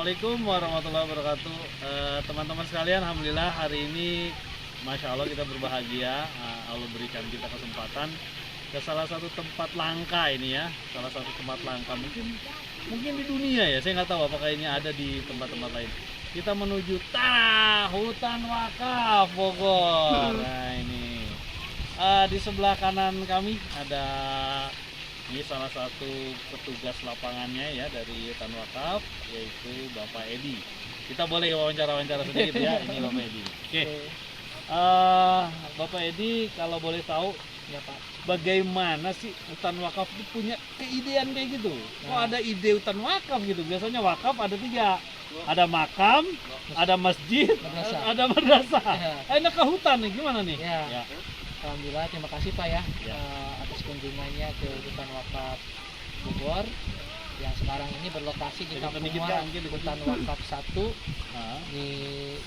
Assalamualaikum warahmatullahi wabarakatuh. Teman-teman sekalian, alhamdulillah hari ini Masya Allah kita berbahagia. Allah berikan kita kesempatan ke salah satu tempat langka ini ya, salah satu tempat langka mungkin di dunia ya. Saya nggak tahu apakah ini ada di tempat-tempat lain. Kita menuju tanah hutan wakaf Bogor. Nah ini di sebelah kanan kami ada ini salah satu petugas lapangannya ya dari hutan wakaf, yaitu Bapak Edi. Kita boleh wawancara sedikit ya, ini Bapak Edi. Oke. Bapak Edi, kalau boleh tahu ya Pak, bagaimana sih hutan wakaf itu punya keidean kayak gitu? Kok ada ide hutan wakaf gitu? Biasanya wakaf ada 3, ada makam, ada masjid, ada madrasah. Enak ke hutan nih, gimana nih? Ya. Alhamdulillah, terima kasih Pak ya, Ya. atas kunjungannya ke hutan wakaf Bogor yang sekarang ini berlokasi di Jadi Kampung sedikit, Muara, Kak, mungkin hutan wakaf 1 Nah, di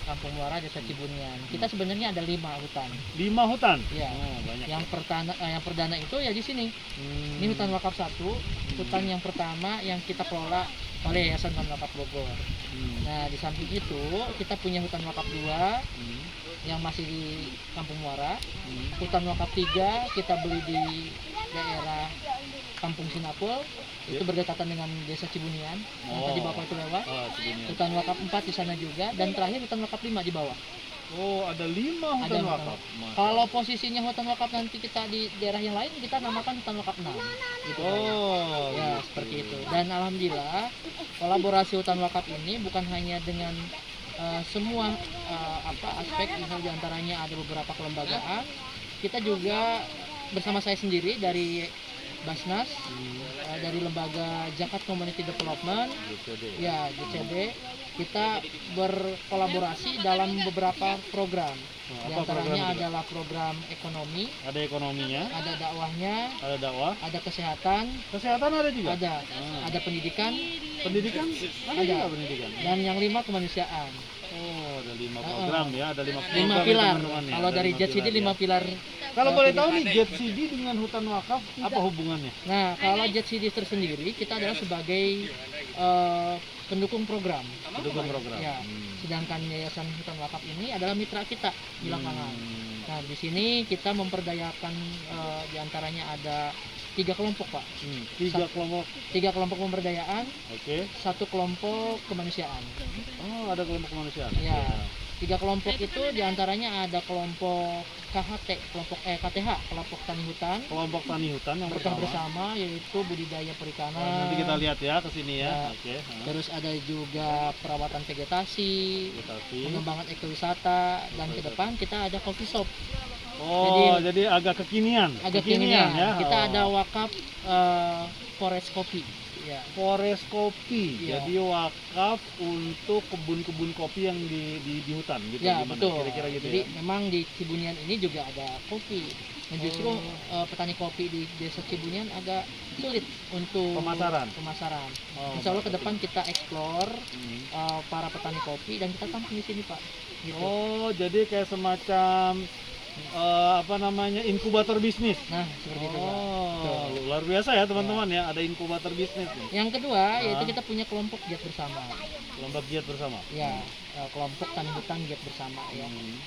Kampung Muara, Desa Cibunian. Kita sebenarnya ada 5 hutan. 5 hutan? Ya. Oh, banyak. Yang perdana itu ya di sini. Ini hutan wakaf 1, hutan yang pertama yang kita kelola oleh Yayasan Hutan Wakaf Bogor. Nah, di samping itu kita punya hutan wakaf 2 yang masih di Kampung Muara. Hutan wakaf 3 kita beli di daerah Kampung Sinapul, itu berdekatan dengan Desa Cibunian yang tadi Bapak itu lewat. Cibunian. Hutan wakaf 4 di sana juga, dan terakhir hutan wakaf 5 di bawah. Oh, ada 5 hutan Ada wakaf. Kalau posisinya hutan wakaf nanti kita di daerah yang lain, kita namakan hutan wakaf 6 gitu. Oh, Ya, gitu. seperti itu. Dan alhamdulillah kolaborasi hutan wakaf ini bukan hanya dengan semua aspek, misalnya diantaranya ada beberapa kelembagaan. Kita juga bersama saya sendiri dari Basnas, dari lembaga Zakat Community Development, Gitu deh. ya JCD, kita berkolaborasi dalam beberapa program. Di Apa antaranya program itu, Pak? adalah program ekonomi, Ada ekonominya, ada dakwahnya, ada dakwah, ada kesehatan, kesehatan ada juga. ada pendidikan, Pendidikan ada Ada. juga pendidikan. dan yang 5 kemanusiaan. Oh, ada 5 program ya, ada 5 program. 5 ya, pilar. teman-teman ya. Kalau Ada dari 5 JCD pilar, 5 ya. pilar. Kalau boleh tahu nih pilihan. JCD dengan hutan wakaf apa hubungannya? Nah, kalau JCD tersendiri kita adalah sebagai pendukung program. Pendukung program. Ya. Sedangkan Yayasan Hutan Wakaf ini adalah mitra kita di lapangan. Nah, di sini kita memperdayakan diantaranya ada 3 kelompok Pak. 3 kelompok. 3 kelompok pemberdayaan, Oke. 1 kelompok kemanusiaan. Oh, ada kelompok kemanusiaan. Ya. 3 kelompok itu diantaranya ada kelompok KHT, kelompok KTH, kelompok tani hutan, Kelompok tani hutan yang berkah pertama. bersama, yaitu budidaya perikanan. Nanti kita lihat ya ke sini ya. Ya. Oke. Terus ada juga perawatan vegetasi, Vegetasi. pengembangan ekowisata, dan ke depan kita ada coffee shop. Oh, jadi agak kekinian. Agak kekinian ya. kita Oh. ada wakaf forest kopi. Ya. Forest kopi. Iya. Jadi wakaf untuk kebun-kebun kopi yang di hutan gitu. Ya, Gimana? betul. Kira-kira gitu Jadi ya. memang di Cibunian ini juga ada kopi. Nah, justru petani kopi di Desa Cibunian agak sulit untuk Pemasaran. Oh, Insya Allah ke depan kita explore Hmm. para petani kopi dan kita tampung di sini Pak. Gitu. Oh, jadi kayak semacam inkubator bisnis. Nah, seperti itu Pak. Oh, luar biasa ya teman-teman ya, ada inkubator bisnis nih. Yang kedua yaitu Ah. kita punya kelompok giat bersama. Kelompok giat bersama. Ya, kelompok tani hutan giat bersama ya. Hmm.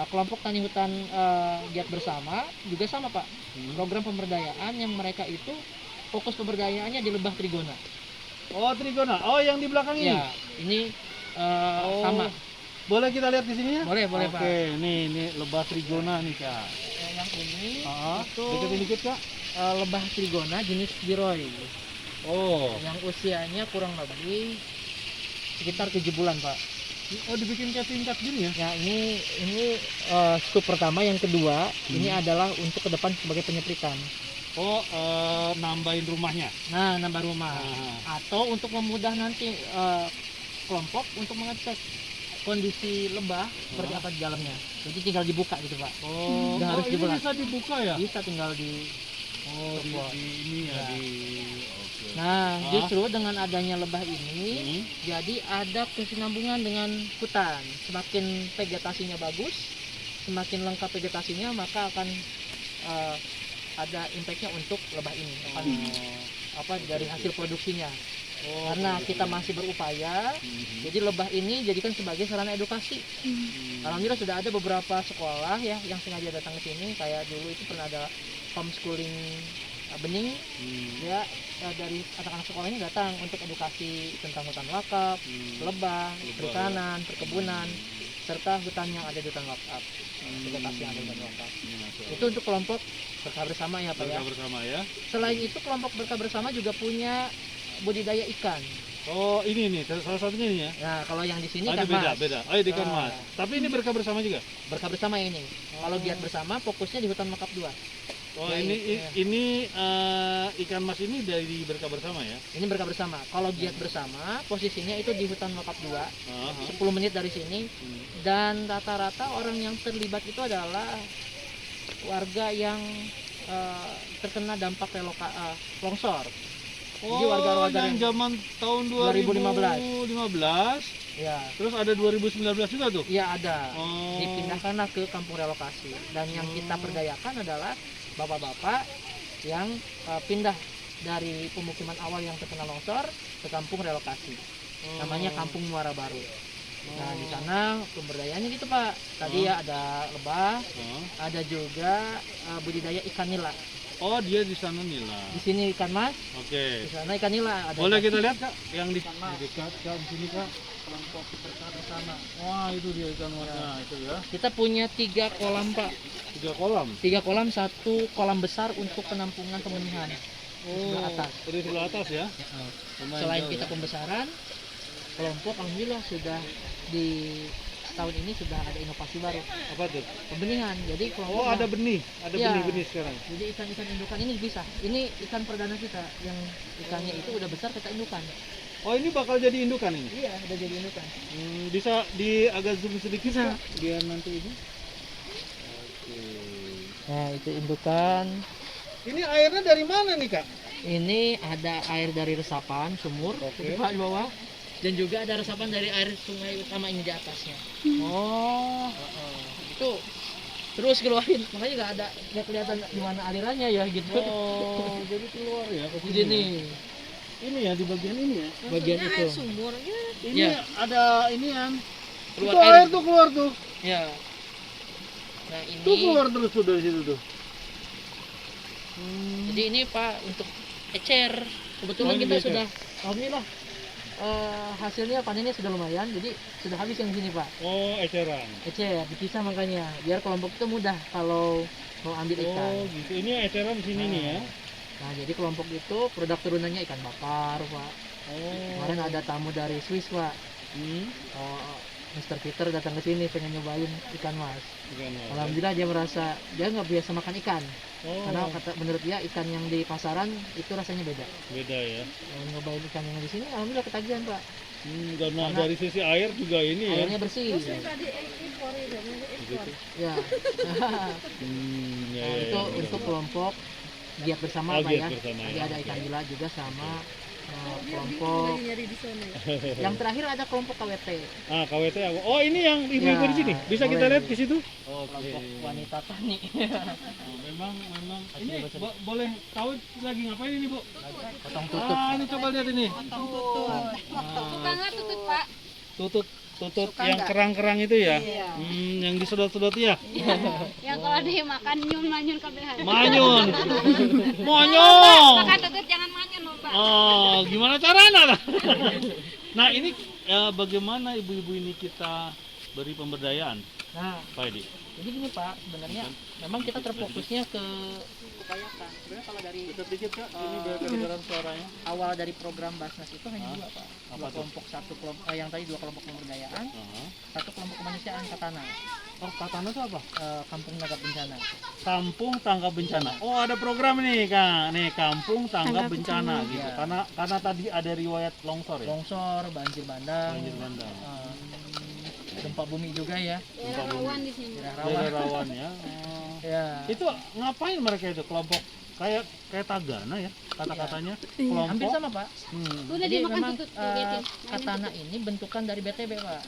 Kelompok tani hutan giat bersama juga sama Pak. Program pemberdayaan yang mereka itu fokus pemberdayaannya di Lebah Trigona. Oh, Trigona. Oh, yang di belakang ini. Ya, ini Oh, sama. Boleh kita lihat di sini ya? Boleh, Pak. Oke, ini lebah Trigona nih, Kak. Yang ini itu Deketin dikit, Kak. lebah Trigona jenis Giroy Oh. yang usianya kurang lebih sekitar 7 bulan Pak. Oh, dibikin kayak tingkat gini ya? Ya, ini scoop pertama. Yang kedua ini adalah untuk ke depan sebagai penyetrikan. Oh, nambahin rumahnya. Nah, nambah rumah. Ah. Atau untuk memudah nanti kelompok untuk mengecek kondisi lebah seperti apa di dalamnya. Jadi tinggal dibuka gitu Pak. Oh, Nggak harus ini dibelah. bisa dibuka ya? Bisa tinggal di. Oh, di ini ya, Ya. di oke. Nah, justru dengan adanya lebah ini, Hmm. jadi ada kesinambungan dengan hutan. Semakin vegetasinya bagus, semakin lengkap vegetasinya, maka akan ada impactnya untuk lebah ini. Akan dari hasil produksinya. Karena kita masih berupaya, jadi lebah ini jadikan sebagai sarana edukasi. Alhamdulillah sudah ada beberapa sekolah ya yang sengaja datang ke sini. Kayak dulu itu pernah ada homeschooling bening, ya dari anak-anak sekolahnya datang untuk edukasi tentang hutan wakaf, lebah, perikanan, perkebunan, serta hutan yang ada di hutan wakaf, vegetasi yang ada di hutan wakaf. Itu untuk kelompok berkah bersama ya Pak ya. Berkah bersama ya. Selain itu kelompok berkah bersama juga punya budidaya ikan. Oh ini nih salah satunya ini ya. Nah kalau yang di sini Ada kan beda. Oh ini ikan Nah. mas. Tapi ini berkah bersama juga. berkah bersama ini. Kalau giat bersama fokusnya di hutan wakaf 2. Oh Ya, ini ikan mas ini dari berkah bersama ya. Ini berkah bersama. Kalau giat bersama posisinya itu di hutan wakaf 2. 10 menit dari sini, dan rata-rata orang yang terlibat itu adalah warga yang terkena dampak longsor. Jadi warga-warga yang zaman tahun 2015. Ya, Terus ada 2019 juga tuh. iya ada. Oh. Dipindahkanlah ke kampung relokasi. Dan yang kita perdayakan adalah bapak-bapak yang pindah dari pemukiman awal yang terkena longsor ke kampung relokasi. Namanya Kampung Muara Baru. Nah di sana pemberdayaannya gitu Pak. Tadi ya ada lebah, ada juga budidaya ikan nila. Oh dia di sana nila. Di sini ikan mas, Oke. di sana ikan nila. Ada Boleh ikan kita lihat kak? Yang di mas. dekat kak di sini kak. kelompok berkah bersama. Wah itu dia ikan masnya itu ya. Kita punya 3 kolam Pak. 3 kolam. 3 kolam, 1 kolam besar untuk penampungan pembenihan. Sebelah atas. Di sebelah atas ya. Lumayan Selain jauh kita ya. pembesaran, kelompok alhamdulillah sudah di tahun ini sudah ada inovasi baru, Apa tuh? pembenihan. Jadi kelompok Oh ada benih, ada Iya. benih-benih sekarang. jadi ikan-ikan indukan ini bisa. Ini ikan perdana kita yang ikannya itu udah besar kita indukan. Oh ini bakal jadi indukan ini. Iya, udah jadi indukan. Bisa di agak zoom sedikit Bisa. Kak, biar nanti ini. Oke. Nah, itu indukan. Ini airnya dari mana nih kak? Ini ada air dari resapan sumur Oke. di bawah, dan juga ada resapan dari air sungai utama ini di atasnya. Oh. Itu terus keluarin, makanya nggak kelihatan di mana alirannya ya gitu. Oh jadi keluar ya ke Di sini. sini Ini ya di bagian ini ya. bagian Maksudnya itu. air sumur ya. Ini Ya. ada ini yang Keluar itu air. air tuh keluar tuh. Ya. Nah ini, Tuh keluar terus tuh dari situ tuh. jadi ini Pak untuk ecer. Kebetulan Oh, ini kita ecer. sudah, alhamdulillah hasilnya panennya sudah lumayan, jadi sudah habis yang di sini Pak. Oh eceran. Ecer dipisah makanya, biar kelompok itu mudah kalau mau ambil ikan. Oh gitu. Ini eceran di sini nih ya. Nah jadi kelompok itu produk turunannya ikan bakar Pak. Oh. Kemarin ada tamu dari Swiss Pak. Hmm. Oh, Mr. Peter datang ke sini pengen nyobain ikan mas. Ikan mas. Alhamdulillah dia merasa dia nggak biasa makan ikan. Oh. Karena menurut dia ikan yang di pasaran itu rasanya beda. Beda ya. Nyobain ikan yang di sini alhamdulillah ketagihan Pak. Karena dari sisi air juga ini ya. Airnya bersih. Terus yang tadi ekspor itu, ekspor. Ya. Ya, Nah, itu untuk kelompok giat bersama Oh, Pak giat ya. bersama Nanti ya. ada ikan nila juga sama Dia bingung kelompok. lagi nyari di sana ya. Yang terakhir ada kelompok KWT. Ah, KWT aku. Oh, ini yang ibu-ibu Ya, di sini. Bisa kita boleh. lihat di situ? Kelompok wanita tani. Memang Ini boleh tahu lagi ngapain ini, Bu? Potong tutup. Ah, ini coba lihat ini. Suka nggak tutut Pak? Tutut Suka yang nggak? kerang-kerang itu ya. Iya. Yang disedot-sedot ya. Yang kalau dia makan nyun manyun kabehan. Manyun. Monyong. Makan tutut jangan manyun loh Pak. Oh, gimana caranya? Nah, ini bagaimana ibu-ibu ini kita beri pemberdayaan, Nah, Pak Edi? jadi gini Pak, sebenarnya memang kita terfokusnya ke upayakan. Sebenarnya kalau dari Sedikit Kak, ini biar kedengaran suaranya. awal dari program Basnas itu hanya 2 Pak. Apa Dua tuh? kelompok, satu kelompok yang tadi 2 kelompok pemberdayaan, satu kelompok kemanusiaan Katana, Oh, Katana itu apa? kampung tanggap bencana. Kampung Tanggap Bencana. Oh, ada program nih, Kak. Nih, Kampung Tanggap Bencana gitu. Iya. Karena tadi ada riwayat longsor ya. Longsor, banjir bandang, Banjir bandang. gempa bumi juga ya, Daerah rawan di sini. daerah Daerah rawan. rawan ya. Oh. Ya. Itu ngapain mereka itu kelompok kayak Tagana ya kata-katanya Hampir kelompok. sama Pak. Udah Jadi dimakan memang tutut tuh, liatin. Katana ini bentukan dari BTB Pak.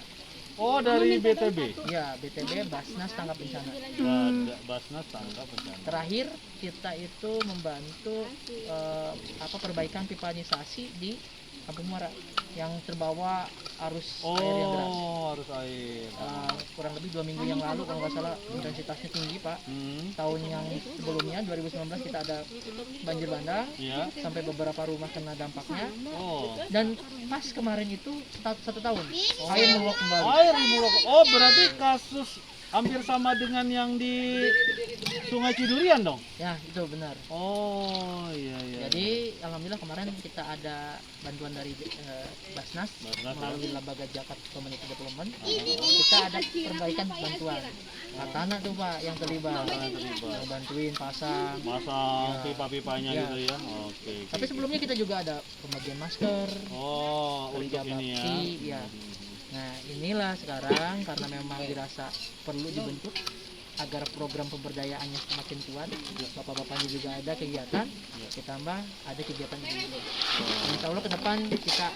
Oh, dari BTB. Ya, BTB Basnas Tanggap Bencana. Basnas Tanggap Bencana. Terakhir kita itu membantu perbaikan pipanisasi di Kampung Muara yang terbawa arus air yang deras. Arus air. Kurang lebih 2 minggu yang lalu kalau nggak salah intensitasnya tinggi Pak. Tahun yang sebelumnya 2019 kita ada banjir bandang, Iya. sampai beberapa rumah kena dampaknya. Oh. Dan pas kemarin itu 1 tahun air meluap kembali. Air di Bulog. Oh, berarti kasus hampir sama dengan yang di Sungai Cidurian dong? Ya itu benar. Oh, iya iya. Jadi alhamdulillah kemarin kita ada bantuan dari Basnas Basnas, melalui Lembaga Jakat Community Development. Kita ada perbaikan bantuan. Tanah tuh Pak yang terlibat. Bantuin pasang. Masang Ya. pipa-pipanya Ya. gitu ya. Oke. Tapi sebelumnya kita juga ada pembagian masker. Oh, kerja untuk ini ya. bakti, ya. Nah inilah sekarang karena memang dirasa perlu dibentuk agar program pemberdayaannya semakin kuat. Bapak-bapaknya juga ada kegiatan, ditambah ada kegiatan ibu-ibu. Insya Allah ke depan kita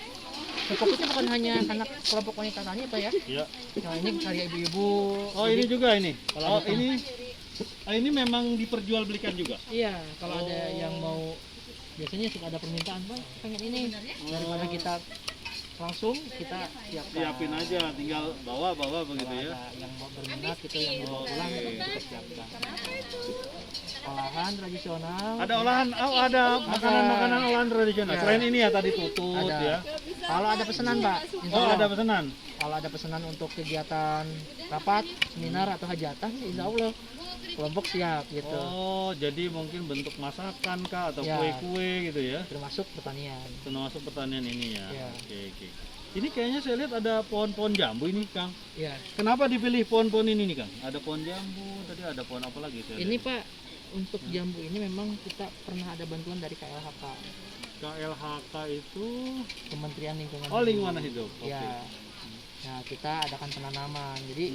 fokusnya bukan hanya anak kelompok wanita tani Pak ya. Iya. Nah ini karya ibu-ibu. Oh, Jadi, ini juga ini. Kalau Oh, ada ini memang diperjualbelikan juga. iya kalau ada yang mau, biasanya suka ada permintaan Pak pengen ini, daripada kita langsung kita Siapin aja, tinggal bawa begitu Kalau ya. ada yang mau berminat gitu yang mau pulang kita siapkan. Olahan tradisional. Ada olahan, ada makanan-makanan olahan tradisional. Ya. Selain ini ya tadi tutut Ada. ya. Kalau ada pesanan Pak, insya Oh, Allah. ada pesanan. Kalau ada pesanan untuk kegiatan rapat, seminar atau hajatan, insya Allah kelompok siap gitu. Oh, jadi mungkin bentuk masakan kah atau Ya. kue-kue gitu ya. Termasuk pertanian. Termasuk pertanian ini ya. Ya. Oke. Ini kayaknya saya lihat ada pohon-pohon jambu ini, Kang. Ya. Kenapa dipilih pohon-pohon ini nih, Kang? Ada pohon jambu, tadi ada pohon apa lagi? Saya Ini lihat. Pak, untuk jambu ini memang kita pernah ada bantuan dari KLHK, KLHK itu Kementerian Lingkungan oh lingkungan hidup. Oke. Ya. Nah kita adakan penanaman. Jadi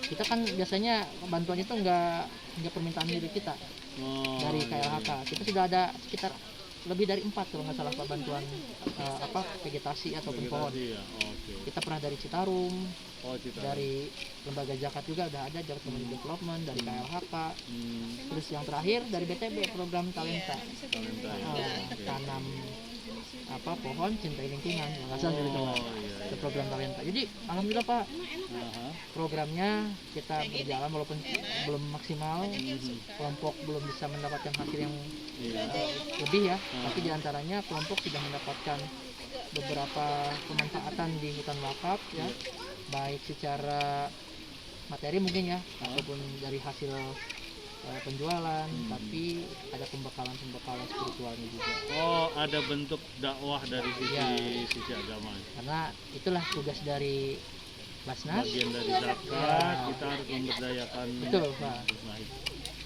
kita kan biasanya bantuan itu nggak permintaan diri kita Oh, dari iya, KLHK. iya. Kita sudah ada sekitar lebih dari 4 kalau nggak salah Pak bantuan vegetasi ataupun pohon. Vegetasi ya. Oke. Kita pernah dari Citarum, Oh, Cita. dari Lembaga Jakat juga udah ada, Jakat Community Development, dari KLHK. Terus yang terakhir dari BTB program Talenta. Talenta ya. Oke. Tanam pohon cintai lingkungan, nggak salah dari itu Pak. Oh, iya, Itu iya. program Talenta. Jadi alhamdulillah Pak, Aha. programnya kita berjalan walaupun belum maksimal, kelompok belum bisa mendapatkan hasil yang Iya. lebih ya, tapi diantaranya kelompok sudah mendapatkan beberapa pemanfaatan di hutan wakaf ya, baik secara materi mungkin ya, ataupun dari hasil penjualan, tapi ada pembekalan spiritualnya juga. Oh, ada bentuk dakwah dari sisi Ya. sisi agama. Karena itulah tugas dari Basnas. Bagian dari zakat, Ya. kita harus memberdayakan. Betul Pak. Nah,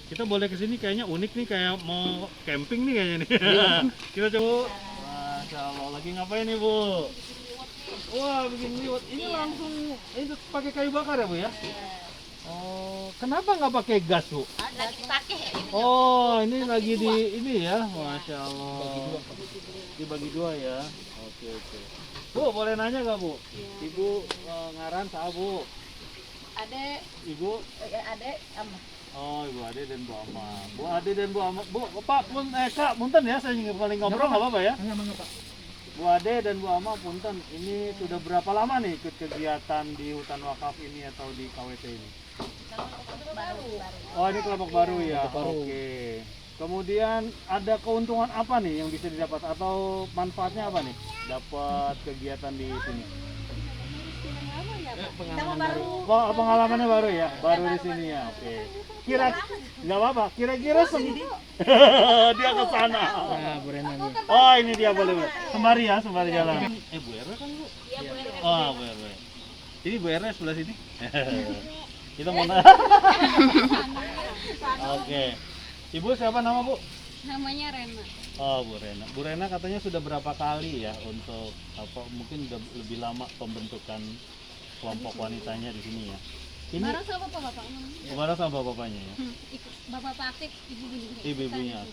kita boleh kesini kayaknya unik nih, kayak mau camping nih kayaknya nih. Kita coba. Masya Allah, lagi ngapain nih Bu? Wah, bikin liwet. Ini langsung itu pakai kayu bakar ya Bu ya? Oh, kenapa nggak pakai gas Bu? Oh, ini lagi di ini ya, Masya Allah. Dibagi dua ya. Oke. Bu, boleh nanya nggak Bu? Ibu ngaran sah Bu? Ade, Ibu? ade, Oh, Ibu Ade dan Bu Ama. Bu Ade dan Bu Ama. Bu, Pak, Kak, punten ya, saya paling ngobrol nggak apa-apa ya? Enggak Pak. Bu Ade dan Bu Ama, punten. Ini sudah berapa lama nih ikut kegiatan di hutan wakaf ini atau di KWT ini? Oh, ini kelompok baru ya. Kelompok baru. Oke. Kemudian ada keuntungan apa nih yang bisa didapat atau manfaatnya apa nih? Dapat kegiatan di sini. Pengalaman baru. Oh, pengalamannya baru ya, baru di sini ya. Oke. Nggak apa-apa. Kira-kira dia ke sana. Nah, Bu Rena nih. Oh, ini dia boleh. Sembari ya, sembari jalan. Bu RW kan Bu? Iya, Bu RW. Oh, Bu RW. Ini Bu RW sebelah sini. Kita mau Oke. Ibu siapa nama Bu? Namanya Rena. Oh, Bu Rena. Bu Rena katanya sudah berapa kali ya untuk mungkin udah lebih lama pembentukan kelompok wanitanya di sini ya. Ini Bareng sama bapak namanya. bareng sama bapaknya ya. Bapak aktif, ibu-ibu. Ibu-ibunya.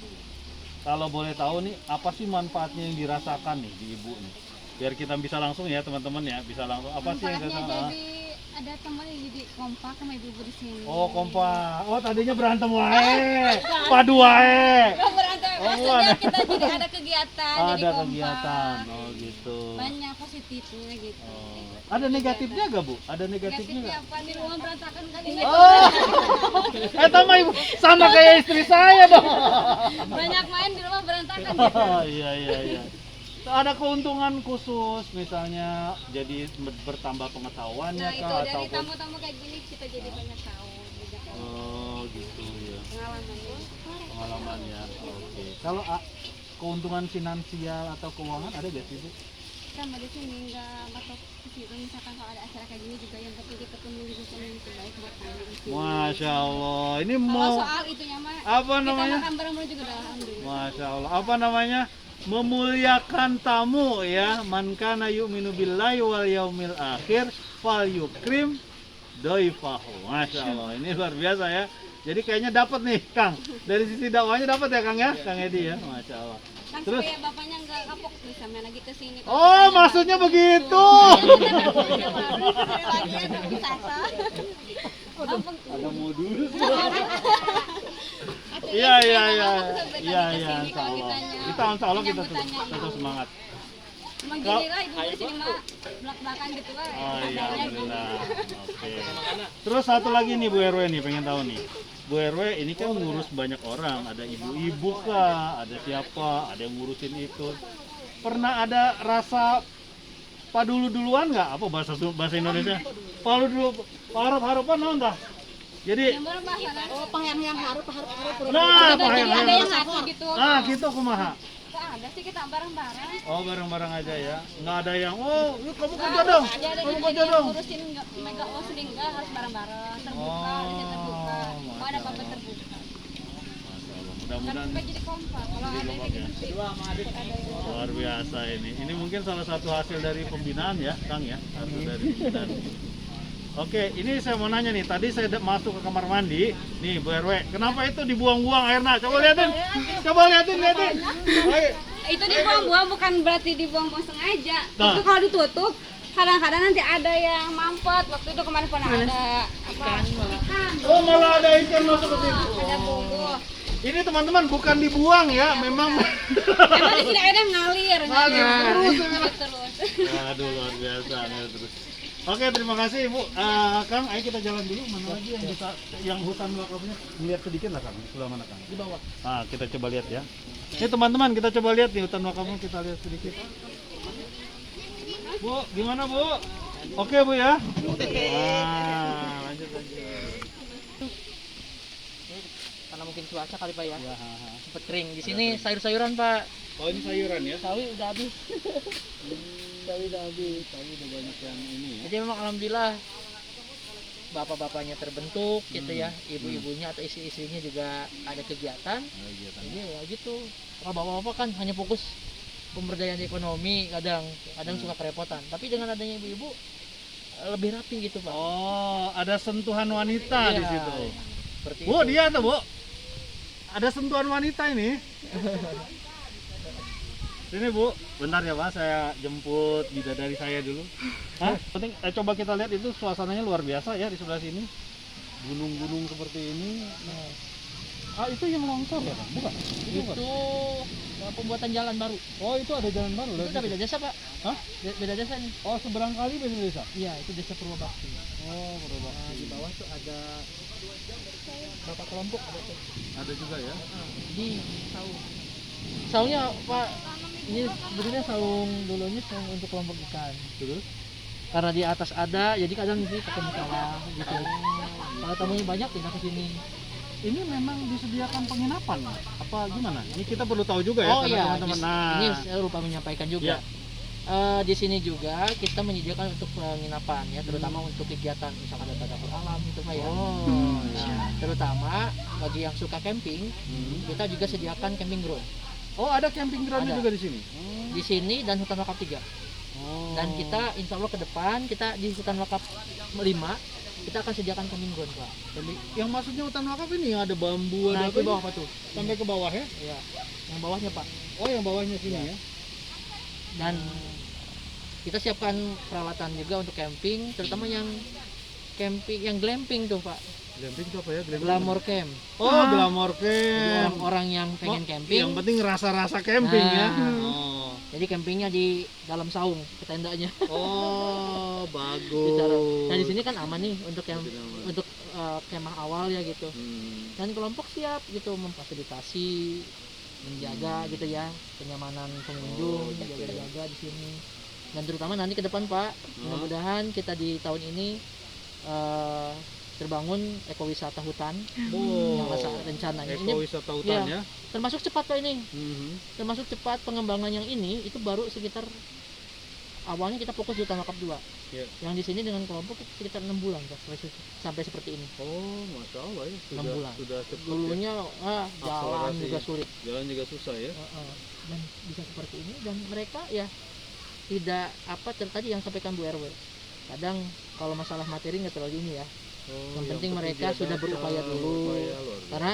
Kalau boleh tahu nih, apa sih manfaatnya yang dirasakan nih di ibu nih? Biar kita bisa langsung ya teman-teman ya, bisa langsung. Apa sih yang Manfaatnya dirasakan? jadi ada teman yang jadi kompak sama ibu-ibu di sini. Oh, kompak. Oh, tadinya berantem wae. Padu wae. Nggak berantem Maksudnya kita jadi ada kegiatan, jadi Ada kompak. kegiatan. Oh gitu. Banyak positifnya gitu. Oh. Ada negatifnya gak Bu? Ada negatifnya Negatifnya gak? apa? Di rumah berantakan kan ini. Oh, sama ibu, sama kayak istri saya dong. Banyak main di rumah berantakan. Oh, iya. Ada keuntungan khusus, misalnya jadi bertambah pengetahuannya Nah itu kah dari ataupun tamu-tamu kayak gini kita jadi banyak tahu juga kan. oh gitu ya Pengalamannya. pengalamannya. Oke. Kalau keuntungan finansial atau keuangan ada gak sih Bu? Sama di sini nggak batok ke situ. Misalkan kalau ada acara kayak gini juga yang penting kita ketemu di sana yang terbaik buat kami di sini. Masya Allah, ini Kalau mau soal itunya mah apa kita namanya? makan bareng-bareng juga udah alhamdulillah. Masya Allah, apa namanya? Memuliakan tamu ya. Man kana yu'minu billahi wal yaumil akhir fal yukrim doifahu. Masya Allah, ini luar biasa ya. Jadi kayaknya dapat nih Kang. Dari sisi dakwahnya dapat ya Kang ya, Kang Edi ya. Masya Allah. Kan Terus? supaya bapaknya nggak kapok bisa main lagi ke sini. Oh, maksudnya begitu. lagi ada wisata. Ada modus. Iya. Insya Allah. Kita insya Allah kita tetap semangat. Emang gini lah ibu di sini mah belak-belakan gitu lah. Oh iya, alhamdulillah. Oke. Terus satu lagi nih Bu RW nih, pengen tahu nih. Bu RW ini kan ngurus banyak orang, ada ibu-ibu kah, ada siapa, ada yang ngurusin itu. Pernah ada rasa padulu-duluan nggak? Apa bahasa Indonesia? Palu dulu, harap-harapan naon tah? Jadi Yang baru bahasa kan. Oh, yang harap. nah, Jadi ada yang paham. ngatur gitu. Nah, gitu kumaha. Nggak ada sih kita bareng-bareng. Oh, bareng-bareng aja ya. Nggak ada yang, oh, yuk kamu kerja dong. Ada Kamu yang kerja jadi dong. ngurusin nggak mega oh sedih enggak harus bareng-bareng terbuka di sini terbuka. Mau ada apa-apa terbuka. Masya Allah, Kan mudah-mudahan kita jadi kompak. Kalau ada yang kayak gitu sih. luar biasa ini. Ini mungkin salah satu hasil dari pembinaan ya, Kang ya. Hasil dari pembinaan. Oke, ini saya mau nanya nih. Tadi saya masuk ke kamar mandi, nih Bu RW. Kenapa itu dibuang-buang airnya? Coba liatin. Ayo. Itu dibuang-buang bukan berarti dibuang-buang sengaja. Nah. Itu kalau ditutup kadang-kadang nanti ada yang mampet. Waktu itu kemarin pernah ada ikan. Oh, malah ada ikan masuk ke situ. Ada bumbu. Ini teman-teman bukan dibuang ya, memang. Emang di sini airnya ngalir terus. Waduh, luar biasa, ngalir terus. Oke, terima kasih Ibu. Kang, ayo kita jalan dulu. Mana lagi yang bisa, yang hutan wakafnya? Lihat sedikit lah Kang, sebelah mana Kang? Di bawah. Kita coba lihat ya. Ini teman-teman, kita coba lihat nih hutan wakafnya, kita lihat sedikit. Bu, gimana Bu? Oke Bu ya? Lanjut. Karena mungkin cuaca kali Pak ya. Ya, Sempet kering. Di sini sayur-sayuran Pak. Oh, ini sayuran ya? Sawi udah habis. Sawi udah banyak yang ini ya. Jadi memang alhamdulillah bapak-bapaknya terbentuk gitu ya, ibu-ibunya atau istri-istrinya juga ada kegiatan. Jadi ya gitu. Kalau bapak-bapak kan hanya fokus pemberdayaan ekonomi, kadang suka kerepotan. Tapi dengan adanya ibu-ibu lebih rapi gitu Pak. Oh, ada sentuhan wanita di Iya, situ. Seperti Bu, itu. dia tuh Bu. Ada sentuhan wanita ini. Sini Bu, bentar ya Pak, saya jemput bidadari saya dulu. Hah? Penting, coba kita lihat itu suasananya luar biasa ya di sebelah sini. Gunung-gunung seperti ini. Itu yang longsor ya Bang? Bukan? Itu pembuatan jalan baru. Oh, itu ada jalan baru. Itu udah beda desa Pak. Hah? Beda desa nih. Oh, seberang kali beda desa. Iya, itu desa Purwabakti. Oh, berubah. Nah, di bawah tuh ada berapa kelompok ada tuh. Ada juga ya. Di saung. Saungnya Pak, ini sebenarnya saung dulunya saung untuk kelompok ikan. Terus? Karena di atas ada, jadi kadang sih ketemu sawah gitu. Kalau tamunya banyak pindah ke sini. Ini memang disediakan penginapan apa gimana? Ini kita perlu tahu juga ya Oh karena iya, teman-teman. Nah, ini saya lupa menyampaikan juga. Iya. Di sini juga kita menyediakan untuk penginapan ya, terutama untuk kegiatan misalkan ada dapur alam gitu Pak ya. oh, Nah, terutama bagi yang suka camping, kita juga sediakan camping ground Oh, ada camping ground Ada. juga di sini. di sini dan hutan wakaf 3. Oh. Dan kita insya Allah ke depan kita di hutan wakaf 5 kita akan sediakan camping ground Pak. Jadi, yang maksudnya hutan wakaf ini yang ada bambu, Nah ada itu apa bawah ini? Pak tuh. Sampai ke bawah ya? Ya, yang bawahnya Pak. Oh, yang bawahnya sini Ya. ya. Dan kita siapkan peralatan juga untuk camping, terutama yang camping, yang glamping tuh Pak. Glamping itu apa ya? Glamour camp. Oh, glamour Jadi camp. orang-orang yang pengen camping. Yang penting rasa-rasa camping ya. Nah. Oh. Jadi campingnya di dalam saung ke tendanya. Oh, Ditaruh. bagus. Nah di sini kan aman nih untuk yang Lebih aman. untuk kemah awal ya gitu. Dan kelompok siap gitu memfasilitasi, menjaga gitu ya kenyamanan pengunjung, Oh, gitu ya. jaga-jaga di sini. Dan terutama nanti ke depan Pak, mudah-mudahan kita di tahun ini terbangun ekowisata hutan Oh. yang masa rencananya ini Ekowisata hutan ya. termasuk cepat Pak ini. Mhm. Termasuk cepat pengembangan yang ini itu baru sekitar awalnya kita fokus di hutan wakaf 2. Iya. Yang di sini dengan kelompok sekitar 6 bulan Pak, sampai seperti ini. Oh, masya Allah ya. 6 bulan. Sudah cepat ya. Dulunya jalan Akselerasi juga ya. sulit. Jalan juga susah ya. Dan bisa seperti ini dan mereka ya tidak apa tadi yang sampaikan Bu RW. Kadang kalau masalah materi nggak terlalu ini ya. Oh, Yang penting mereka dia sudah datang, berupaya dulu. berupaya luar biasa. Karena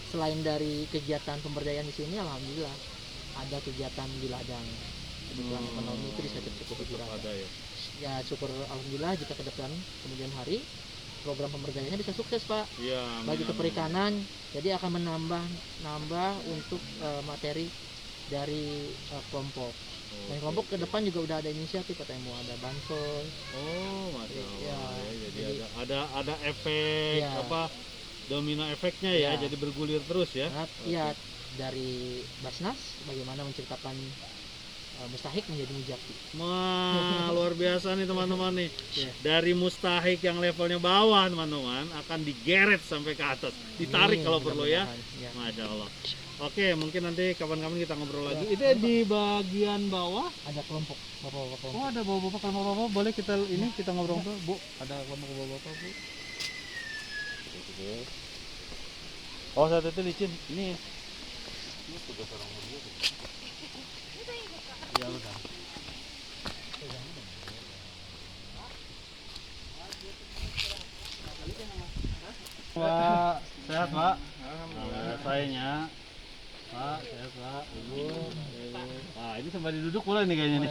selain dari kegiatan pemberdayaan di sini, alhamdulillah ada kegiatan di ladang kebutuhan ekonomi itu bisa tercukupi tetap juga. ada ya. Ya syukur alhamdulillah jika ke depan kemudian hari program pemberdayaannya bisa sukses Pak. Iya. Bagi ke perikanan, jadi akan menambah untuk materi dari kelompok. Dan kelompok ke depan juga udah ada inisiatif katanya mau ada bansos. Oh, masya Allah. Ya, Jadi jadi- ada efek Ya. apa domino efeknya ya. Ya. Jadi bergulir terus ya. Nah, ya dari Basnas bagaimana menciptakan mustahik menjadi mujaki. Wah, luar biasa nih teman-teman nih. Iya. Dari mustahik yang levelnya bawah teman-teman akan digeret sampai ke atas, ditarik Amin, kalau perlu ya. mudah-mudahan. Ya. Masya Allah. Oke, mungkin nanti kapan-kapan kita ngobrol lagi. Ya. Itu di bagian bawah. Ada kelompok bapak-bapak Oh, kelompok. ada bapak-bapak, kalau bapak boleh kita ini kita ngobrol-ngobrol, Bu. Ada kelompok bapak-bapak, Bu. Oh, saat itu licin. Ini. Ini tugas orang berdua. Ya udah. Pak, sehat Pak? Sayangnya Pak, sehat Pak, Ibu. Ah, ini sampai duduk boleh nih kayaknya nih.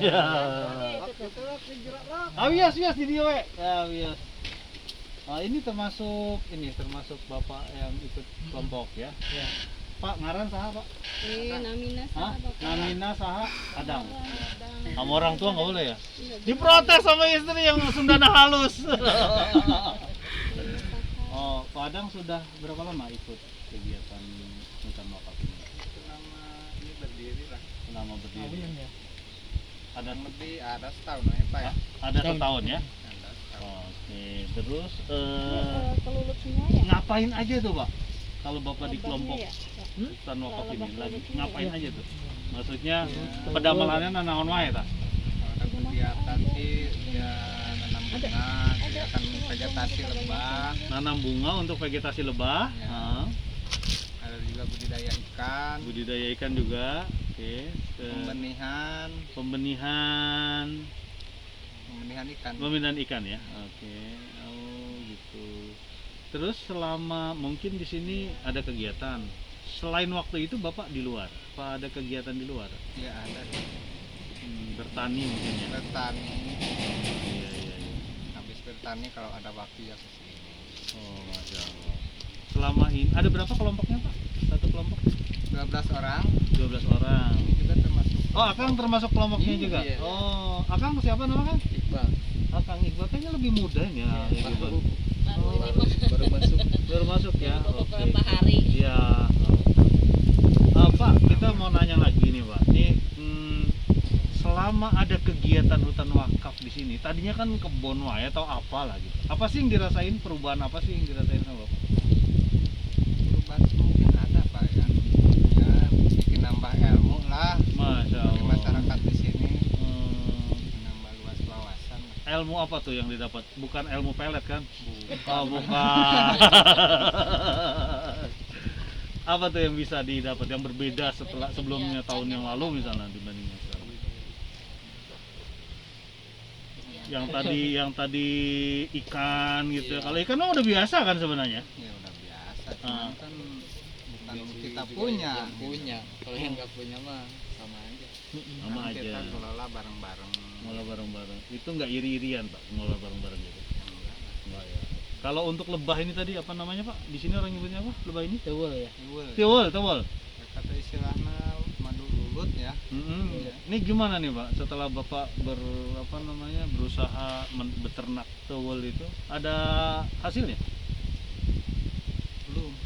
Ah, bias di dia, we. Ya, bias. Ah, ini termasuk Bapak yang ikut kelompok ya. Ya. Pak, ngaran saha, Pak? Namina Hah? sama bapak. Namina saha Adang. Adang. Sama orang tua nggak boleh ya? Iya, Diprotes sama istri yang Sundana halus. kakak. Oh, Pak Adang sudah berapa lama ikut kegiatan hutan wakaf ini? Selama ini berdiri lah, Selama berdiri. Tahun ya. Ada lebih ada setahun ya Pak ya. ada setahun ya? Ada setahun. Oke, terus Kelulut semua ya? ngapain aja tuh Pak? Kalau Bapak di Abangnya kelompok ya? hutan wakaf ini Lebah lagi kelulut ngapain semua aja tuh? Maksudnya Ya. pedamalannya nanaon wae tah? Kalau ada kegiatan sih ya nanam bunga, kegiatan vegetasi lebah, Nanam bunga untuk vegetasi lebah. Ya. Hah. ada juga budidaya ikan, Budidaya ikan juga. Oke. pembenihan Pembenihan ikan. Pembenihan ikan ya. Oke. Oh, gitu. Terus selama mungkin di sini ada kegiatan. Selain waktu itu Bapak di luar. Apa ada kegiatan di luar? Ya ada Bertani mungkin ya. bertani. Iya, iya, iya. Habis bertani kalau ada waktu ya ke sini. Oh, Masya Allah. Selama ini ada berapa kelompoknya Pak? Satu kelompok 12 orang 12 orang. juga termasuk. Oh, Akang termasuk kelompoknya Iya. juga? Oh, Akang siapa namanya? Iqbal. Akang Iqbal kayaknya lebih muda ini ya. Iqbal. Baru masuk. Baru masuk ya. Oke. Beberapa hari. Iya. Pak, kita mau nanya lagi nih Pak. Ini selama ada kegiatan hutan wakaf di sini, tadinya kan kebun wae atau apa lah gitu. Apa sih yang dirasain, perubahan apa sih yang dirasain sama Bapak? Perubahan mungkin ada Pak ya. Ya bikin nambah ilmu lah Masya bagi Allah. masyarakat di sini. Hmm, Menambah luas wawasan. ilmu apa tuh yang didapat? Bukan ilmu pelet kan? Oh, bukan. Apa tuh yang bisa didapat yang berbeda setelah sebelumnya tahun yang lalu misalnya dibandingnya sekarang? Yang tadi ikan gitu. Iya. Kalau ikan mah udah biasa kan sebenarnya. Ya udah biasa, Ah. cuman kan bukan kita punya. Kalau yang nggak punya mah sama aja. Sama Kan kita aja. kelola bareng-bareng. Ngolah bareng-bareng. Itu nggak iri-irian Pak, ngolah bareng-bareng gitu. Ya, enggak lah. Enggak ya. Kalau untuk lebah ini tadi apa namanya Pak? Di sini orang nyebutnya apa? Lebah ini? Tewel ya. Tiwul, tiwul. Kata istilahnya madu lulut ya. Iya. Ini gimana nih Pak? Setelah Bapak berusaha beternak tiwul itu, ada hasilnya?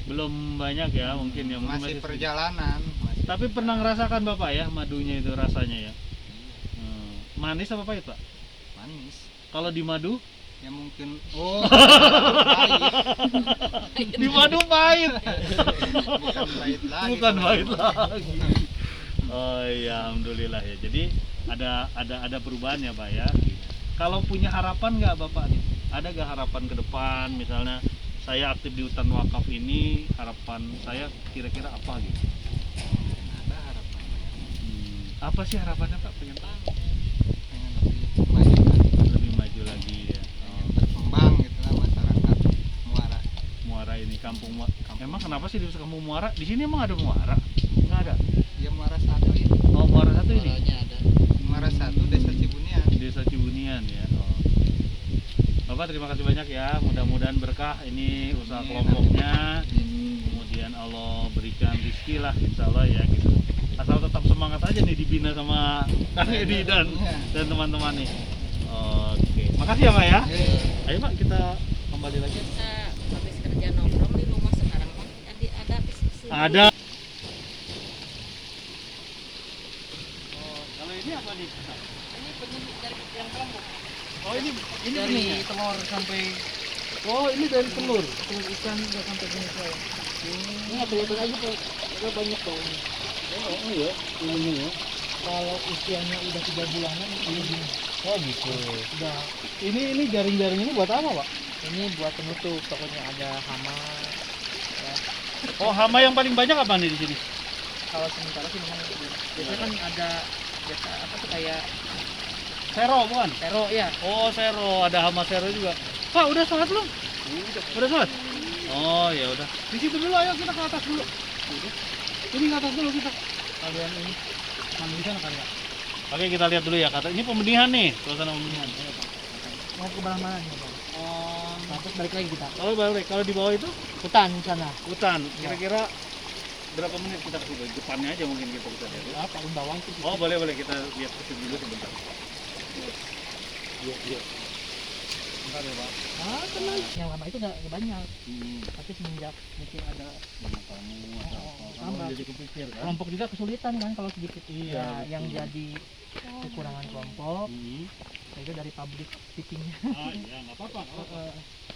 Belum banyak ya mungkin ya. Mungkin Masih sedikit. perjalanan. Tapi pernah ngerasakan Bapak ya madunya itu rasanya ya? Manis apa pahit Pak? Manis. Kalau di madu? Ya mungkin Di madu pahit. bukan pahit lagi. Bukan pahit lagi. Oh iya, alhamdulillah ya. Jadi ada perubahan ya Pak ya. Kalau punya harapan nggak Bapak nih? Ada nggak harapan ke depan? Misalnya saya aktif di hutan wakaf ini, harapan saya kira-kira apa gitu? Ada harapan. Apa sih harapannya Pak? Pengen tahu. Pengen lebih maju lagi. Lebih maju lagi ya. Pengen berkembang gitu lah masyarakat Muara. Muara ini kampung Muara. Emang kenapa sih di kampung Muara? Di sini emang ada Muara? Nggak ada. Ya Muara 1 ini. Oh Muara satu ini. Suaranya ada. Muara 1 Desa Cibunian. Desa Cibunian ya. Oh. Bapak terima kasih banyak ya. Mudah-mudahan berkah ini usaha kelompoknya. Kemudian Allah berikan rezeki lah insya Allah ya gitu. Asal tetap semangat aja nih dibina sama Kang Edi dan teman-teman nih. Oke, makasih ya Pak ya. Ayo Pak kita kembali lagi. Kita habis kerja nongkrong di rumah sekarang kan ada bisnis lagi. Ada. Kalau ini apa nih? Ini penyidik dari yang kelompok. Oh ini Dari benihnya? telur sampai Oh ini dari telur. telur ikan udah sampai gini saya. Ini nggak kelihatan aja Pak. Udah banyak tuh ini. Oh iya, ini ya. Kalau usianya udah 3 bulanan ini gini. Oh gitu. Udah Ini jaring-jaring ini buat apa Pak? ini buat penutup, takutnya ada hama. Ya. Oh hama yang paling banyak apa nih di sini? Kalau sementara sih memang biasanya kan ada biasa apa tuh kayak Sero bukan? tero ya. Oh sero, ada hama sero juga. Pak udah sholat belum? Udah sholat? Oh ya udah. Di situ dulu ayo kita ke atas dulu. Ini ke atas dulu kita. Kalian ini mandi di sana kali ya. Oke kita lihat dulu ya kata. Ini pembenihan nih, suasana pembenihan. Ayo, Pak. Mau ke belah mana nih Pak? Nah, terus balik lagi kita. Kalau di bawah itu Hutan sana. hutan. Kira-kira berapa menit kita ke situ? Depannya aja mungkin kita bisa lihat. Ya. Apa bawang itu? Oh boleh kita lihat ke situ dulu sebentar. Yuk. Bentar ya Pak. Ah, tenang. Yang lama itu nggak banyak. Tapi semenjak mungkin ada Sama kamu atau apa? Kamu tambah. jadi kepikir kan? kelompok juga kesulitan kan kalau sedikit. Iya, Ya, betul. yang jadi kekurangan kelompok Hmm. itu dari public speakingnya. Ah iya nggak apa-apa.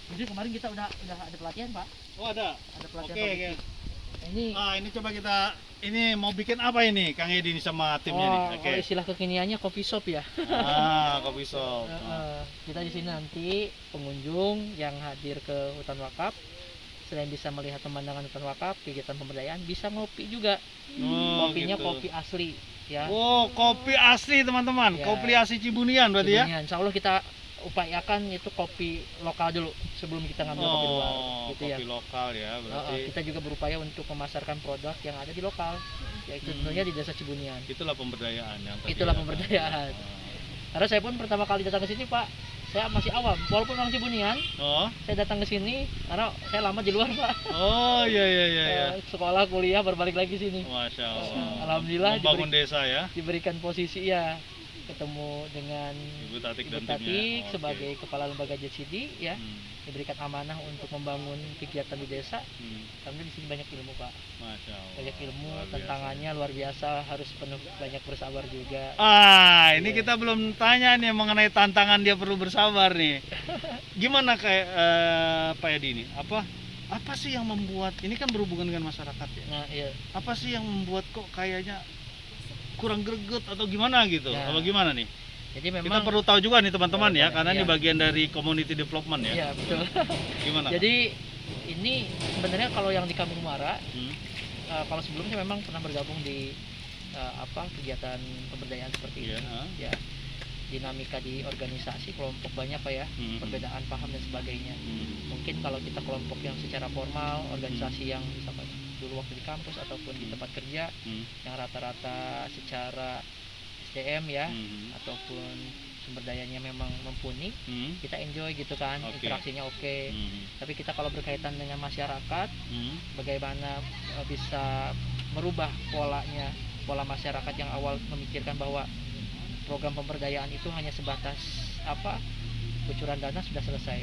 Jadi kemarin kita udah ada pelatihan Pak. Oh ada. Ada pelatihan Oke. public speaking. Nah, ini Ini coba kita mau bikin apa ini Kang Edi ini sama timnya nih? Oke. kalau istilah kekiniannya coffee shop ya. Kopi shop. Kita di sini nanti pengunjung yang hadir ke hutan wakaf selain bisa melihat pemandangan hutan wakaf, kegiatan pemberdayaan, bisa ngopi juga. Oh, Kopinya gitu. kopi asli ya. Oh, kopi asli teman-teman. Ya. Kopi asli Cibunian berarti ya? Cibunian. Insya Allah kita upayakan itu kopi lokal dulu sebelum kita ngambil kopi luar gitu ya. Kopi lokal ya berarti. Kita juga berupaya untuk memasarkan produk yang ada di lokal, yaitu tentunya di Desa Cibunian. Itulah pemberdayaan yang tadi Itulah ya, pemberdayaan. Kan? Karena saya pun pertama kali datang ke sini Pak, saya masih awam. Walaupun orang Cibunian, Oh. saya datang ke sini karena saya lama di luar Pak. Oh iya. Sekolah, kuliah, berbalik lagi sini. Masya Allah. Alhamdulillah Membangun desa ya. diberikan posisi ya, ketemu dengan Ibu Tatik dan Ibu timnya. Tatik Oke. sebagai kepala lembaga JCD ya, Hmm. diberikan amanah untuk membangun kegiatan di desa. Hmm. Kami di sini banyak ilmu Pak, Masya Allah. banyak ilmu, Luar biasa. tantangannya luar biasa, harus penuh banyak bersabar juga. Ini kita belum tanya nih mengenai tantangan dia perlu bersabar nih. Gimana kayak Pak Edi ini? Apa sih yang membuat ini kan berhubungan dengan masyarakat ya? Nah iya, Apa sih yang membuat kok kayaknya kurang greget atau gimana gitu? Ya. Apa gimana nih? jadi Kita memang perlu tahu juga nih teman-teman ya, Boleh, karena ini iya. bagian dari community development ya. iya betul. Gimana? Jadi ini sebenarnya kalau yang di Kampung Muara, Hmm. kalau sebelumnya memang pernah bergabung di kegiatan pemberdayaan seperti Iya, ini. Ya, dinamika di organisasi kelompok banyak Pak ya, Hmm. perbedaan paham dan sebagainya. Mungkin kalau kita kelompok yang secara formal, organisasi yang misalkan dulu waktu di kampus ataupun di tempat kerja, Hmm. yang rata-rata secara SDM ya, Hmm. ataupun sumber dayanya memang mumpuni, kita enjoy gitu kan, Oke. interaksinya oke. Tapi kita kalau berkaitan dengan masyarakat, bagaimana bisa merubah pola masyarakat yang awal memikirkan bahwa program pemberdayaan itu hanya sebatas kucuran dana sudah selesai.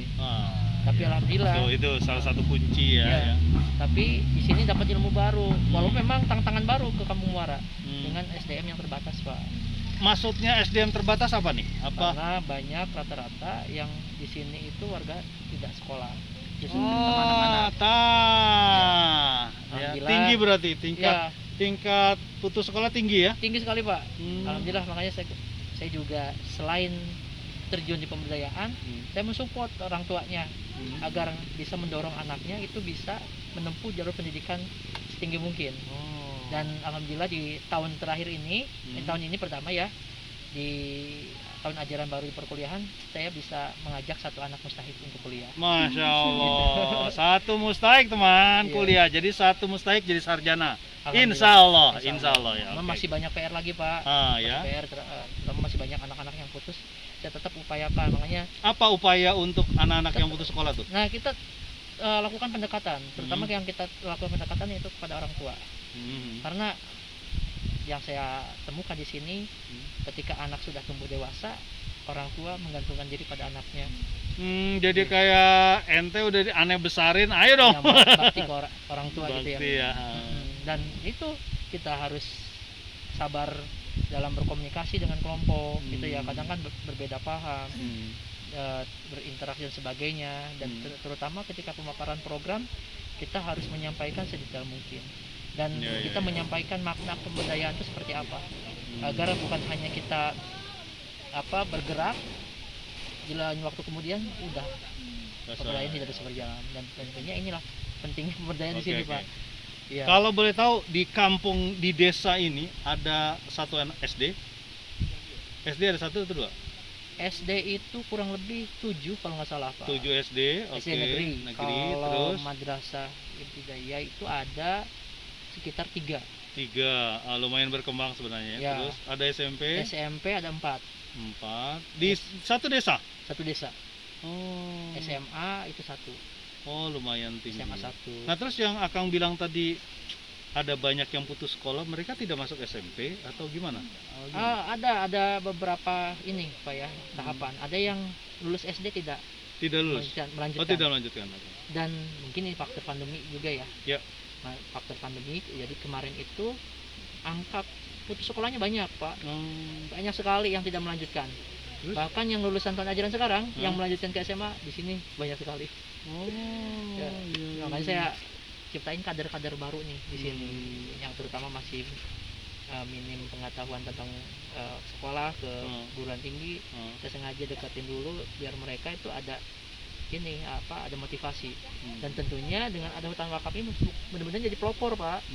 Tapi alhamdulillah itu salah satu kunci Ya. ya. tapi di sini dapat ilmu baru, walaupun memang tantangan baru ke Kampung Muara dengan SDM yang terbatas, Pak. Maksudnya SDM terbatas apa nih? Apa? Karena banyak rata-rata yang di sini itu warga tidak sekolah, justru Oh, anak-anak. ya. Alhamdulillah. Tinggi berarti Ya, tingkat putus sekolah tinggi ya? tinggi sekali, Pak. Alhamdulillah, makanya saya juga selain terjun di pemberdayaan, saya mensupport orang tuanya agar bisa mendorong anaknya itu bisa menempuh jalur pendidikan setinggi mungkin. Dan alhamdulillah di tahun terakhir ini, tahun ini pertama ya, di tahun ajaran baru di perkuliahan, saya bisa mengajak satu anak mustahik untuk kuliah. Masya Allah, satu mustahik teman Iya. kuliah, jadi satu mustahik jadi sarjana. Alhamdulillah. Insya Allah ya. Memang oke. masih banyak PR lagi, Pak. Ya. Masih banyak anak-anak yang putus. Saya tetap upayakan, makanya. Apa upaya untuk anak-anak yang putus sekolah tuh? Nah, kita lakukan pendekatan, terutama yang kita lakukan pendekatan itu kepada orang tua. Karena yang saya temukan di sini, ketika anak sudah tumbuh dewasa, orang tua menggantungkan diri pada anaknya. Jadi kayak ente udah aneh besarin, ayo dong. Yang bakti ke orang tua gitu ya. Bakti ya. Dan itu kita harus sabar dalam berkomunikasi dengan kelompok gitu ya. Kadang kan berbeda paham, berinteraksi dan sebagainya. Dan terutama ketika pemaparan program, kita harus menyampaikan sedetail mungkin. Dan kita menyampaikan makna pemberdayaan itu seperti apa, agar bukan hanya kita bergerak, jalan waktu kemudian udah pemberdayaan tidak bisa berjalan. Dan tentunya inilah pentingnya pemberdayaan di sini, Pak. Ya. Kalau boleh tahu di kampung di desa ini ada satu SD? SD ada satu atau dua? SD itu kurang lebih 7 kalau nggak salah, Pak. 7 SD, oke. SD negeri. Kalau Terus madrasah ibtidaiyah itu ada sekitar 3. lumayan berkembang sebenarnya. Ya. Terus ada SMP? SMP ada 4. 4 di satu desa. Satu desa. Oh. SMA itu 1. Oh, lumayan tinggi. SMA 1. Nah, terus yang Akang bilang tadi ada banyak yang putus sekolah, mereka tidak masuk SMP atau gimana? Ada beberapa ini, Pak ya, tahapan. Ada yang lulus SD tidak Tidak lulus. melanjutkan. Oh, tidak melanjutkan. Oke. Dan mungkin ini faktor pandemi juga ya. Ya. Nah, faktor pandemi, jadi kemarin itu angka putus sekolahnya banyak, Pak. Banyak sekali yang tidak melanjutkan. Terus? Bahkan yang lulusan tahun ajaran sekarang yang melanjutkan ke SMA di sini banyak sekali. Oh. Ya, makanya saya ciptain kader-kader baru nih di sini, yang terutama masih minim pengetahuan tentang sekolah ke perguruan tinggi. Saya sengaja dekatin dulu biar mereka itu ada ada motivasi. Dan tentunya dengan ada hutan wakaf ini benar-benar jadi pelopor, Pak.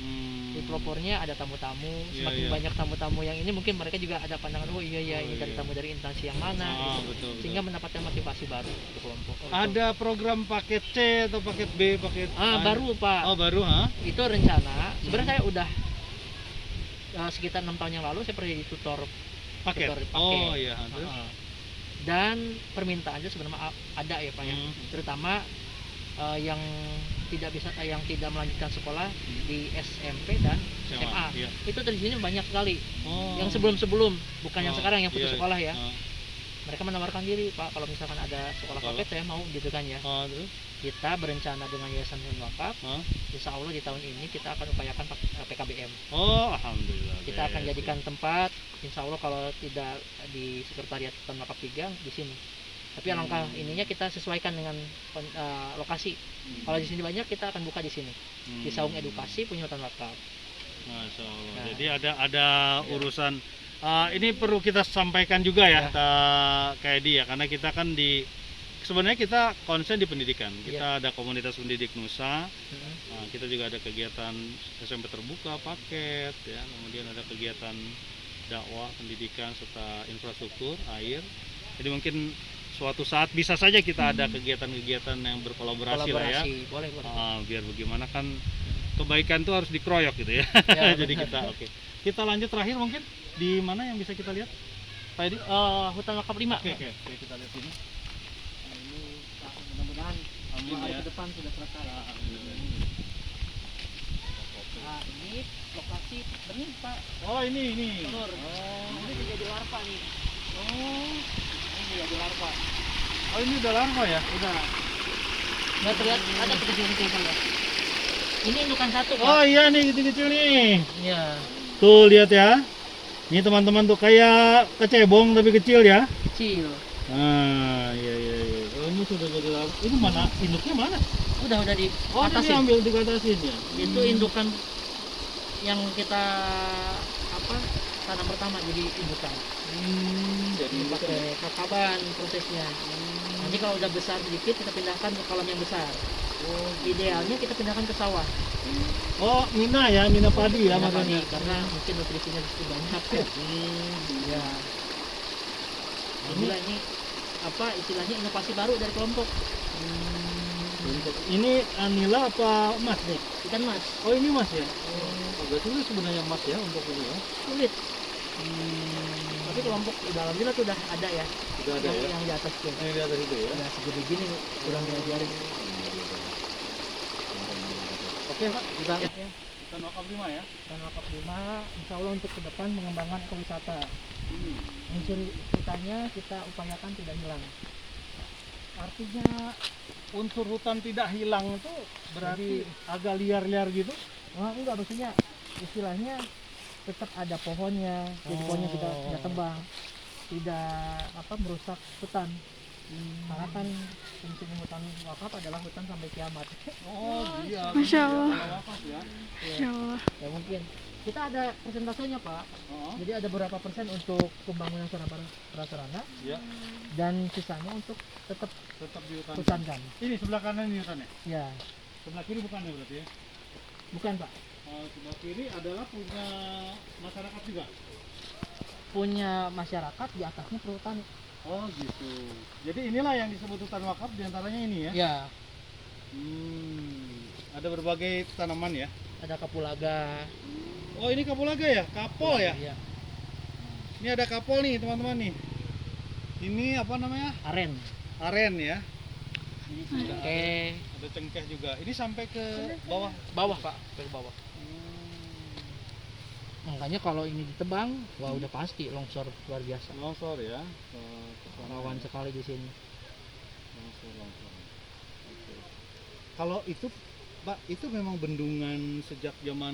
Di pelopornya ada tamu-tamu, semakin banyak tamu-tamu yang ini mungkin mereka juga ada pandangan, ini dari tamu dari instansi yang mana, betul. sehingga mendapatkan motivasi baru untuk kelompok. Ada program paket C atau paket B, paket A? Baru, Pak. Oh, baru, Itu rencana. Sebenarnya saya udah sekitar 6 tahun yang lalu saya pernah jadi tutor paket. paket. Oh iya, terus dan permintaannya sebenarnya ada ya, Pak ya. Terutama yang tidak melanjutkan sekolah di SMP dan SMA. Iya. Itu dari sini banyak sekali. Oh. Yang sebelum bukan yang sekarang yang putus Iya. sekolah ya. Mereka menawarkan diri, Pak, kalau misalkan ada sekolah paket saya mau gitu kan ya. Terus? Kita berencana dengan Yayasan Hutang Wakaf, insya Allah di tahun ini kita akan upayakan PKBM. Oh, alhamdulillah. Kita akan jadikan tempat, insya Allah kalau tidak di Sekretariat Hutang Wakaf Pigang, di sini. Tapi alangkah ininya kita sesuaikan dengan lokasi. Kalau di sini banyak, kita akan buka di sini. Di Saung Edukasi punya Hutan Wakaf. Masya Allah. Nah. Jadi ada urusan. Ini perlu kita sampaikan juga ya, kayak dia, karena kita kan sebenarnya kita konsen di pendidikan. Kita ada komunitas pendidik Nusa. Kita juga ada kegiatan SMP terbuka paket, ya. Kemudian ada kegiatan dakwah, pendidikan serta infrastruktur air. Jadi mungkin suatu saat bisa saja kita ada kegiatan-kegiatan yang berkolaborasi lah ya. Boleh. Biar bagaimana kan kebaikan itu harus dikeroyok gitu ya. Ya, Jadi kita kita lanjut terakhir mungkin di mana yang bisa kita lihat? Pak Edi? Hutan wakaf 5. Oke, kita lihat ini. Nah, ini mudah-mudahan Amin 2 hari ya. ke depan sudah selesai. Nah, ini lokasi benih Pak. Oh, ini. Telur. Ini juga di larva nih. Oh, Ini juga di larva. ini udah larva ya? Udah. Nggak terlihat ada kecil-kecil ya. Ini indukan satu Pak. Oh iya nih, kecil-kecil nih. Iya. Tuh, lihat ya. Ini teman-teman tuh kayak kecebong tapi kecil ya. Kecil. Nah, iya. Oh, ini sudah jadi larva. Ini mana? Induknya mana? Udah di Oh, ini atasin. ambil dikatasin ya. Itu indukan yang kita tanam pertama jadi indukan. Jadi Pakai kakaban prosesnya. Nanti kalau udah besar sedikit kita pindahkan ke kolam yang besar. Idealnya kita pindahkan ke sawah. Oh, mina padi ya Mina makanya. padi, karena mungkin nutrisinya lebih banyak ya. Ya. Ini istilahnya inovasi baru dari kelompok. Ini nila apa emas nih? Ikan mas. Oh, ini emas ya? Oh, berarti ini sebenarnya emas ya untuk ini ya? Sulit. Tapi kelompok di dalam ini tuh udah ada ya. Sudah ada ya? Yang di atas tuh. Ini di atas itu ya? Udah segede gini kurang diajarin. Oke Pak, kita Ya. Hutan Wakaf 5 ya? Dan wakaf 5 insya Allah untuk ke depan mengembangkan ekowisata. Unsur hutannya kita upayakan tidak hilang. Artinya unsur hutan tidak hilang itu berarti agak liar-liar gitu? Wah enggak, maksudnya istilahnya tetap ada pohonnya, jadi pohonnya tidak tebang, tidak merusak hutan. Karena kan fungsi hutan wakaf adalah hutan sampai kiamat. Oh iya. Masya Allah. Wakaf ya? Masya Allah. Ya mungkin kita ada persentasenya Pak. Oh, Jadi ada berapa persen untuk pembangunan sarana prasarana ya. dan sisanya untuk tetap Tetap di hutan. hutan kan. Ini sebelah kanan ini hutannya? Ya, Sebelah kiri bukan ya berarti ya? bukan Pak. Oh, sebelah kiri adalah punya masyarakat juga? Punya masyarakat, di atasnya perhutani. Oh gitu. Jadi inilah yang disebut hutan wakaf diantaranya ini ya? Ya, Ada berbagai tanaman ya? ada kapulaga. Oh ini kapulaga ya? Kapol ya? Iya. Ini ada kapol nih teman-teman nih. Ini apa namanya? Aren. Aren ya? Ini sudah Oke. ada cengkeh juga. Ini sampai ke bawah. Bawah Pak, ke bawah. Makanya kalau ini ditebang, wah udah pasti longsor luar biasa. Longsor ya? Ke sana. Rawan sekali di sini. Longsor. Oke. Kalau itu Pak, itu memang bendungan sejak zaman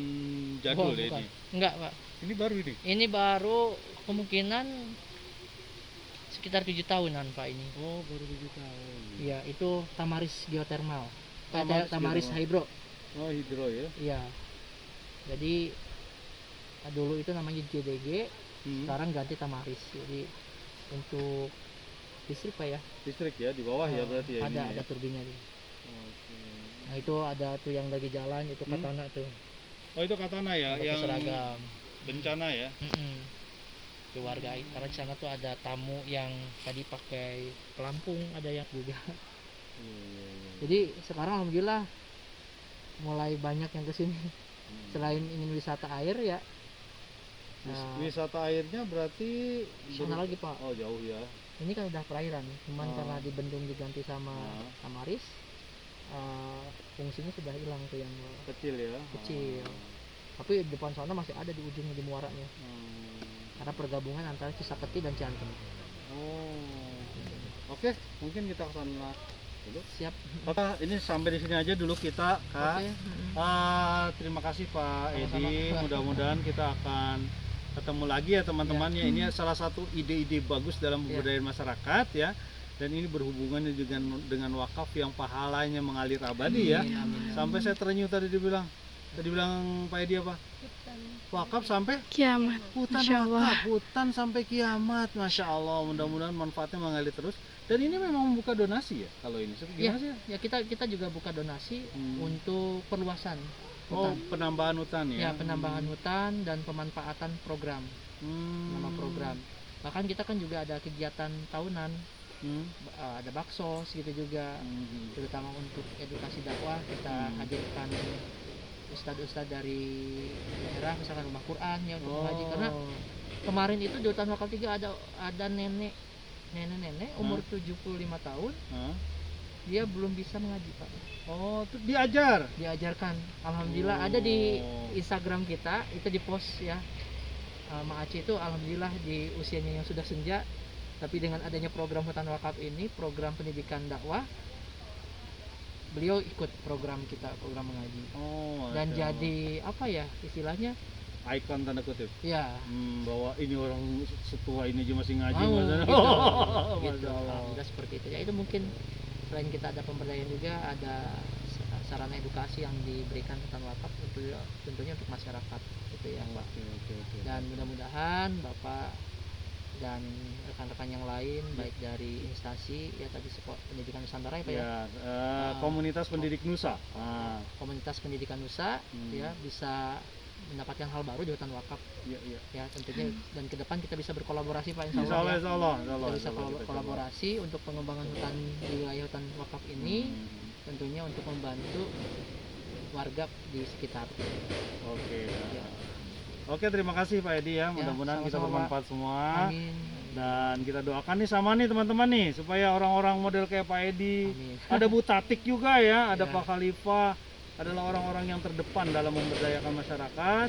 jadul ya bukan. ini? Enggak Pak. Ini baru ini? Ini baru kemungkinan sekitar 7 tahunan Pak ini. Oh baru 7 tahun. Iya, itu Tamaris geothermal. Tamaris Tamaris geothermal. hydro. Oh hidro ya? Iya. Jadi dulu itu namanya JDG, sekarang ganti Tamaris. Jadi untuk listrik Pak ya. Listrik ya, di bawah ya berarti ya? Ada ini ya? turbinnya nih. Oke. Nah itu ada tuh yang lagi jalan itu katana tuh. Oh itu katana ya, Pakai yang seragam. bencana ya? Diwargai karena di sana tuh ada tamu yang tadi pakai pelampung, ada yang juga. Iya. Jadi sekarang alhamdulillah mulai banyak yang kesini. Selain ingin wisata air ya. Wisata airnya berarti Sana lagi Pak. Oh jauh ya. Ini kan udah perairan, cuman Oh. karena di bendung diganti sama Oh. Tamaris, fungsinya sudah hilang tuh yang Kecil ya? kecil. Tapi di depan sana masih ada di ujungnya di muaranya. Karena pergabungan antara Cisaketi dan Ciantem. Oh. Oke, mungkin kita kesana dulu. Siap. Oke, ini sampai di sini aja dulu kita, Kak. Oke. Terima kasih Pak Sama-sama. Edi. Mudah-mudahan kita akan ketemu lagi ya teman-teman ya. Ini salah satu ide-ide bagus dalam pemberdayaan masyarakat ya. Dan ini berhubungan dengan wakaf yang pahalanya mengalir abadi ya. Amin. Sampai saya terenyuh tadi bilang Pak Edi apa? Wakaf sampai Kiamat. hutan Masya Allah. wakaf, hutan sampai kiamat. Masya Allah, mudah-mudahan manfaatnya mengalir terus. Dan ini memang membuka donasi ya kalau ini. Gimana sih? Ya kita juga buka donasi untuk perluasan Oh, hutan. penambahan hutan ya? Ya, penambahan hutan dan pemanfaatan program. Nama program. Bahkan kita kan juga ada kegiatan tahunan, ada baksos gitu juga. Terutama untuk edukasi dakwah kita hadirkan ustadz-ustadz dari daerah, misalkan rumah Quran ya untuk mengaji, karena kemarin itu di hutan wakaf 3 ada nenek umur 75 tahun, Hah? dia belum bisa mengaji Pak. Oh, itu diajar. Diajarkan, alhamdulillah ada di Instagram kita, itu di post ya. Ma Aceh itu alhamdulillah di usianya yang sudah senja, tapi dengan adanya program hutan wakaf ini, program pendidikan dakwah, beliau ikut program kita, program mengaji. Oh, Dan Masya Allah. jadi apa ya istilahnya? Icon tanda kutip. Ya, Bahwa ini orang setua ini aja masih ngaji. mau Masya gitu, Allah. gitu. Masya Allah. Alhamdulillah seperti itu. Ya itu mungkin selain kita ada pemberdayaan juga ada sarana edukasi yang diberikan hutan wakaf tentunya untuk masyarakat gitu ya Pak. Oke. Dan mudah-mudahan Bapak dan rekan-rekan yang lain baik dari instansi ya tadi pendidikan Nusantara ya Pak ya, Ya, komunitas pendidik Nusa. komunitas pendidikan Nusa ya bisa mendapatkan hal baru di hutan wakaf Iya. ya tentunya, dan ke depan kita bisa berkolaborasi Pak Insya Allah, ya. insya Allah. Kita bisa kolaborasi untuk pengembangan hutan di wilayah hutan wakaf ini, tentunya untuk membantu warga di sekitar. Oke. Ya. Oke, terima kasih Pak Edi ya. Mudah-mudahan kita sama-sama, bermanfaat semua. Amin. Dan kita doakan nih sama nih teman-teman nih supaya orang-orang model kayak Pak Edi, Amin. ada Bu Tatik juga ya, ada Ya. Pak Khalifah, adalah orang-orang yang terdepan dalam memberdayakan masyarakat,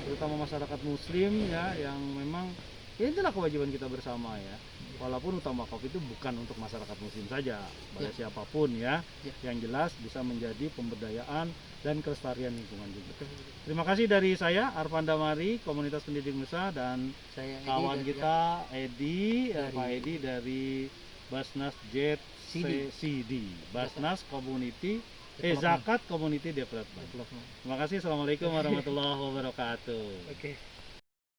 terutama masyarakat Muslim ya, yang memang ya itulah kewajiban kita bersama ya. Walaupun hutan wakaf itu bukan untuk masyarakat Muslim saja, pada siapapun ya, yang jelas bisa menjadi pemberdayaan dan kelestarian lingkungan juga. Terima kasih dari saya Arfan Damari, Komunitas Pendidik Nusa, dan Saya Edi kawan dari- kita Edi, Dari- Pak Edi dari Basnas Jet CD. CD, Basnas Community Development. Zakat Community Development. Development. Terima kasih. Assalamualaikum warahmatullahi wabarakatuh. Oke.